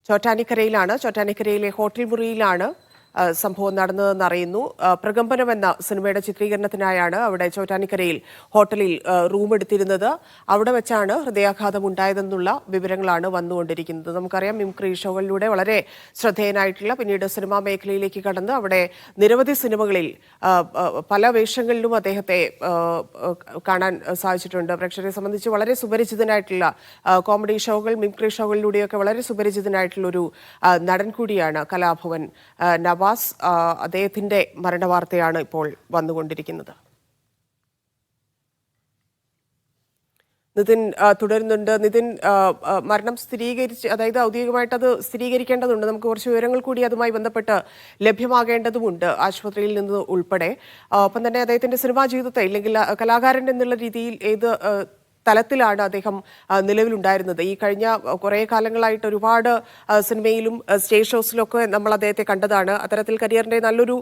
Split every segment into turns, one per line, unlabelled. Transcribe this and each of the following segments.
ചോറ്റാനിക്കരയിലെ hotel മുറിയിലാണ് സംഭവം നടന്നതെന്ന് അറിയുന്നു. പ്രകമ്പനം എന്ന സിനിമയുടെ ചിത്രീകരണത്തിനായാണ് അവിടെ ചോറ്റാനിക്കരയിൽ ഹോട്ടലിൽ റൂം എടുത്തിരുന്നത്. അവിടെ വെച്ചാണ് ഹൃദയാഘാതം ഉണ്ടായതെന്നുള്ള വിവരങ്ങളാണ് വന്നുകൊണ്ടിരിക്കുന്നത്. നമുക്കറിയാം, മിമിക്രി ഷോകളിലൂടെ വളരെ ശ്രദ്ധേയനായിട്ടുള്ള, പിന്നീട് സിനിമാ മേഖലയിലേക്ക് കടന്ന് അവിടെ നിരവധി സിനിമകളിൽ പല വേഷങ്ങളിലും അദ്ദേഹത്തെ കാണാൻ സാധിച്ചിട്ടുണ്ട്. പ്രേക്ഷകരെ സംബന്ധിച്ച് വളരെ സുപരിചിതനായിട്ടുള്ള കോമഡി ഷോകൾ, മിമിക്രി ഷോകളിലൂടെയൊക്കെ വളരെ സുപരിചിതനായിട്ടുള്ള ഒരു നടൻ കൂടിയാണ് കലാഭവൻ നവാസ്. അദ്ദേഹത്തിന്റെ മരണവാർത്തയാണ് ഇപ്പോൾ വന്നുകൊണ്ടിരിക്കുന്നത്. നിതിൻ തുടരുന്നുണ്ട്. നിതിൻ, മരണം സ്ഥിരീകരിച്ച്, അതായത് ഔദ്യോഗികമായിട്ട് അത് സ്ഥിരീകരിക്കേണ്ടതുണ്ട്. നമുക്ക് കുറച്ച് വിവരങ്ങൾ കൂടി അതുമായി ബന്ധപ്പെട്ട് ലഭ്യമാകേണ്ടതുമുണ്ട്, ആശുപത്രിയിൽ നിന്ന് ഉൾപ്പെടെ. ഒപ്പം തന്നെ അദ്ദേഹത്തിന്റെ സിനിമാ ജീവിതത്തെ, ഇല്ലെങ്കിൽ കലാകാരൻ എന്നുള്ള രീതിയിൽ ഏത് തലത്തിലാണ് അദ്ദേഹം നിലവിലുണ്ടായിരുന്നത്? ഈ കഴിഞ്ഞ കുറേ കാലങ്ങളായിട്ട് ഒരുപാട് സിനിമയിലും സ്റ്റേജ് ഷോസിലൊക്കെ നമ്മൾ അദ്ദേഹത്തെ കണ്ടതാണ്. അത്തരത്തിൽ കരിയറിന്റെ നല്ലൊരു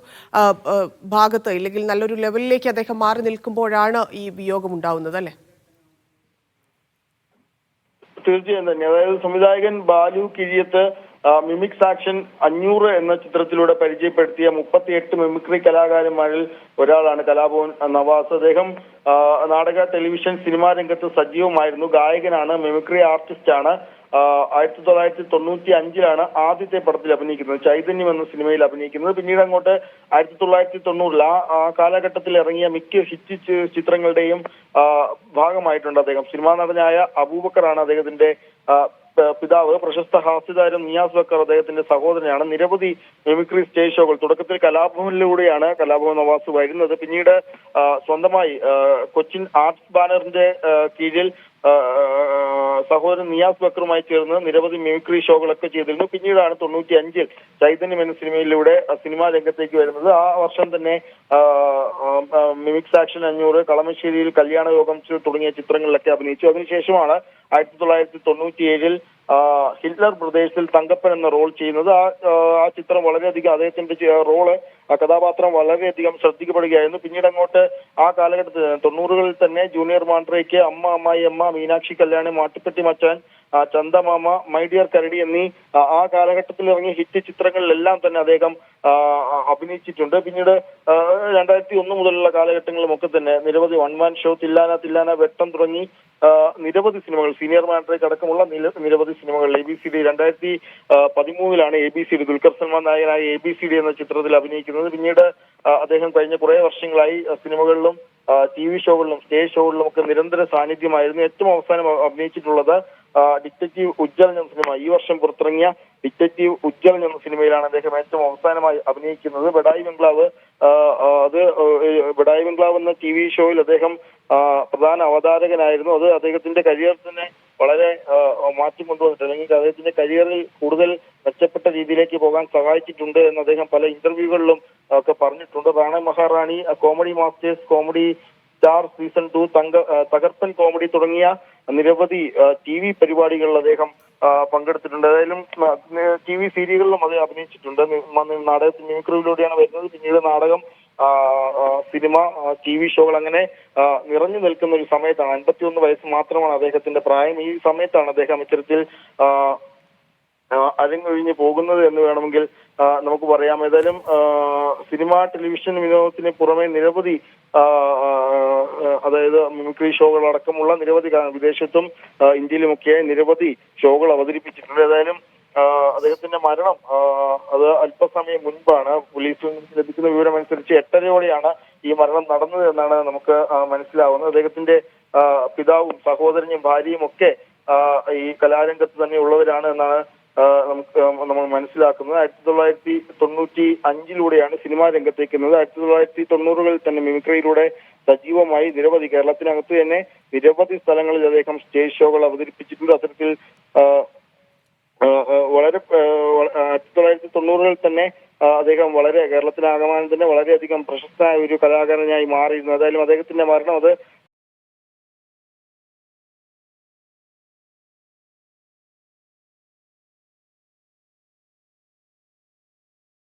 ഭാഗത്ത്, ഇല്ലെങ്കിൽ നല്ലൊരു ലെവലിലേക്ക് അദ്ദേഹം മാറി നിൽക്കുമ്പോഴാണ് ഈ വിയോഗം ഉണ്ടാവുന്നത്, അല്ലേ?
തീർച്ചയായും തന്നെ. അതായത് സംവിധായകൻ ബാലു കിഴിയത്ത് മിമിക്സ് ആക്ഷൻ 500 എന്ന ചിത്രത്തിലൂടെ പരിചയപ്പെടുത്തിയ 38 മിമിക്രി കലാകാരന്മാരിൽ ഒരാളാണ് കലാഭവൻ നവാസ്. അദ്ദേഹം നാടക, ടെലിവിഷൻ, സിനിമാ രംഗത്ത് സജീവമായിരുന്നു. ഗായകനാണ്, മിമിക്രി ആർട്ടിസ്റ്റ് ആണ്. 1995 ആദ്യത്തെ പടത്തിൽ അഭിനയിക്കുന്നത്, ചൈതന്യം എന്ന സിനിമയിൽ അഭിനയിക്കുന്നത്. പിന്നീട് അങ്ങോട്ട് 1990 ആ കാലഘട്ടത്തിൽ ഇറങ്ങിയ മിക്ക ഹിറ്റ് ചിത്രങ്ങളുടെയും ഭാഗമായിട്ടുണ്ട് അദ്ദേഹം. സിനിമാ നടനായ അബൂബക്കറാണ് അദ്ദേഹത്തിന്റെ പിതാവ്. പ്രശസ്ത ഹാസ്യതാരം നിയാസ് ബക്കർ അദ്ദേഹത്തിന്റെ സഹോദരനാണ്. നിരവധി മിമിക്രി സ്റ്റേജ് ഷോകൾ, തുടക്കത്തിൽ കലാഭവനിലൂടെയാണ് കലാഭവൻ നവാസ് വരുന്നത്. പിന്നീട് സ്വന്തമായി കൊച്ചിൻ ആർട്സ് ബാനറിന്റെ കീഴിൽ സഹോദരൻ നിയാസ് ബക്കറുമായി ചേർന്ന് നിരവധി മിമിക്രി ഷോകളൊക്കെ ചെയ്തിരുന്നു. പിന്നീടാണ് 95 ചൈതന്യം എന്ന സിനിമയിലൂടെ സിനിമാ രംഗത്തേക്ക് വരുന്നത്. ആ വർഷം തന്നെ മിമിക്സ് ആക്ഷൻ 500, കളമശ്ശേരിയിൽ കല്യാണയോഗം തുടങ്ങിയ ചിത്രങ്ങളിലൊക്കെ അഭിനയിച്ചു. അതിനുശേഷമാണ് 1997 ഹിറ്റ്ലർ പ്രദേശത്തിൽ തങ്കപ്പൻ എന്ന റോൾ ചെയ്യുന്നത്. ആ ചിത്രം വളരെയധികം, അദ്ദേഹത്തിന്റെ റോള്, ആ കഥാപാത്രം വളരെയധികം ശ്രദ്ധിക്കപ്പെടുകയായിരുന്നു. പിന്നീട് അങ്ങോട്ട് ആ കാലഘട്ടത്തിൽ 90കളിൽ തന്നെ ജൂനിയർ മാൻഡ്രയ്ക്ക്, അമ്മ അമ്മായി അമ്മ, മീനാക്ഷി കല്യാണി, മാട്ടുപ്പെട്ടി മച്ചാൻ, ചന്ദമാമ, മൈ ഡിയർ കരടി എന്നീ ആ കാലഘട്ടത്തിൽ ഇറങ്ങിയ ഹിറ്റ് ചിത്രങ്ങളിലെല്ലാം തന്നെ അദ്ദേഹം അഭിനയിച്ചിട്ടുണ്ട്. പിന്നീട് 2001 മുതലുള്ള കാലഘട്ടങ്ങളിലുമൊക്കെ തന്നെ നിരവധി വൺ മാൻ ഷോ, തില്ലാന, വെട്ടം തുടങ്ങി നിരവധി സിനിമകൾ, സീനിയർ മാൻഡ്രേക്ക് അടക്കമുള്ള നിരവധി സിനിമകൾ. ABCD 2013 ABCD, ദുൽഖർ സൽമാൻ നായകനായ ABCD എന്ന ചിത്രത്തിൽ അഭിനയിക്കുന്നത്. പിന്നീട് അദ്ദേഹം കഴിഞ്ഞ കുറെ വർഷങ്ങളായി സിനിമകളിലും TV ഷോകളിലും സ്റ്റേജ് ഷോകളിലും ഒക്കെ നിരന്തര സാന്നിധ്യമായിരുന്നു. ഏറ്റവും അവസാനം അഭിനയിച്ചിട്ടുള്ളത് ഡിറ്റക്റ്റീവ് ഉജ്ജൽ എന്ന സിനിമ. ഈ വർഷം പുറത്തിറങ്ങിയ ഡിറ്റക്റ്റീവ് ഉജ്ജൽ എന്ന സിനിമയിലാണ് അദ്ദേഹം ഏറ്റവും അവസാനമായി അഭിനയിക്കുന്നത്. ബഡായി ബംഗ്ലാവ് എന്ന TV ഷോയിൽ അദ്ദേഹം പ്രധാന അവതാരകനായിരുന്നു. അത് അദ്ദേഹത്തിന്റെ കരിയർ തന്നെ വളരെ മാറ്റം കൊണ്ടുവന്നിട്ടുണ്ട്, അല്ലെങ്കിൽ അദ്ദേഹത്തിന്റെ കരിയറിൽ കൂടുതൽ മെച്ചപ്പെട്ട രീതിയിലേക്ക് പോകാൻ സഹായിച്ചിട്ടുണ്ട് എന്ന് അദ്ദേഹം പല ഇന്റർവ്യൂകളിലും ഒക്കെ പറഞ്ഞിട്ടുണ്ട്. Rana Maharani, comedy masters, comedy star season 2, തകർപ്പൻ കോമഡി തുടങ്ങിയ നിരവധി TV പരിപാടികളിൽ അദ്ദേഹം പങ്കെടുത്തിട്ടുണ്ട്. ഏതായാലും TV സീരിയലുകളിലും അദ്ദേഹം അഭിനയിച്ചിട്ടുണ്ട്. നാടകത്തിൽ മിമിക്രിയിലൂടെയാണ് വരുന്നത്. പിന്നീട് നാടകം, സിനിമ, TV ഷോകൾ അങ്ങനെ നിറഞ്ഞു നിൽക്കുന്ന ഒരു സമയത്താണ്. 51 വയസ്സ് മാത്രമാണ് അദ്ദേഹത്തിന്റെ പ്രായം. ഈ സമയത്താണ് അദ്ദേഹം ഇത്തരത്തിൽ അരങ്ങൊഴിഞ്ഞ് പോകുന്നത് എന്ന് വേണമെങ്കിൽ നമുക്ക് പറയാം. ഏതായാലും സിനിമ, ടെലിവിഷൻ വിനോദത്തിന് പുറമെ നിരവധി അതായത് മിമിക്രി ഷോകൾ അടക്കമുള്ള നിരവധി, വിദേശത്തും ഇന്ത്യയിലുമൊക്കെ നിരവധി ഷോകൾ അവതരിപ്പിച്ചിട്ടുണ്ട്. ഏതായാലും അദ്ദേഹത്തിന്റെ മരണം അത് അല്പസമയം മുൻപാണ്. പോലീസിൽ നിന്ന് ലഭിക്കുന്ന വിവരമനുസരിച്ച് 8:30 ഈ മരണം നടന്നത് എന്നാണ് നമുക്ക് മനസ്സിലാവുന്നത്. അദ്ദേഹത്തിന്റെ പിതാവും സഹോദരനും ഭാര്യയും ഒക്കെ ഈ കലാരംഗത്ത് തന്നെ ഉള്ളവരാണ് എന്നാണ് നമ്മൾ മനസ്സിലാക്കുന്നത്. 1995 സിനിമാ രംഗത്തേക്ക് എന്നത്. 1990കളിൽ തന്നെ മിമിക്രിയിലൂടെ സജീവമായി നിരവധി, കേരളത്തിനകത്ത് തന്നെ നിരവധി സ്ഥലങ്ങളിൽ അദ്ദേഹം സ്റ്റേജ് ഷോകൾ അവതരിപ്പിച്ചിട്ടുണ്ട്. അത്തരത്തിൽ വളരെ 1990കളിൽ തന്നെ അദ്ദേഹം വളരെ കേരളത്തിലാകമാനം തന്നെ വളരെയധികം പ്രശസ്തമായ ഒരു കലാകാരനായി മാറിയിരുന്നു. ഏതായാലും അദ്ദേഹത്തിന്റെ മരണം അത്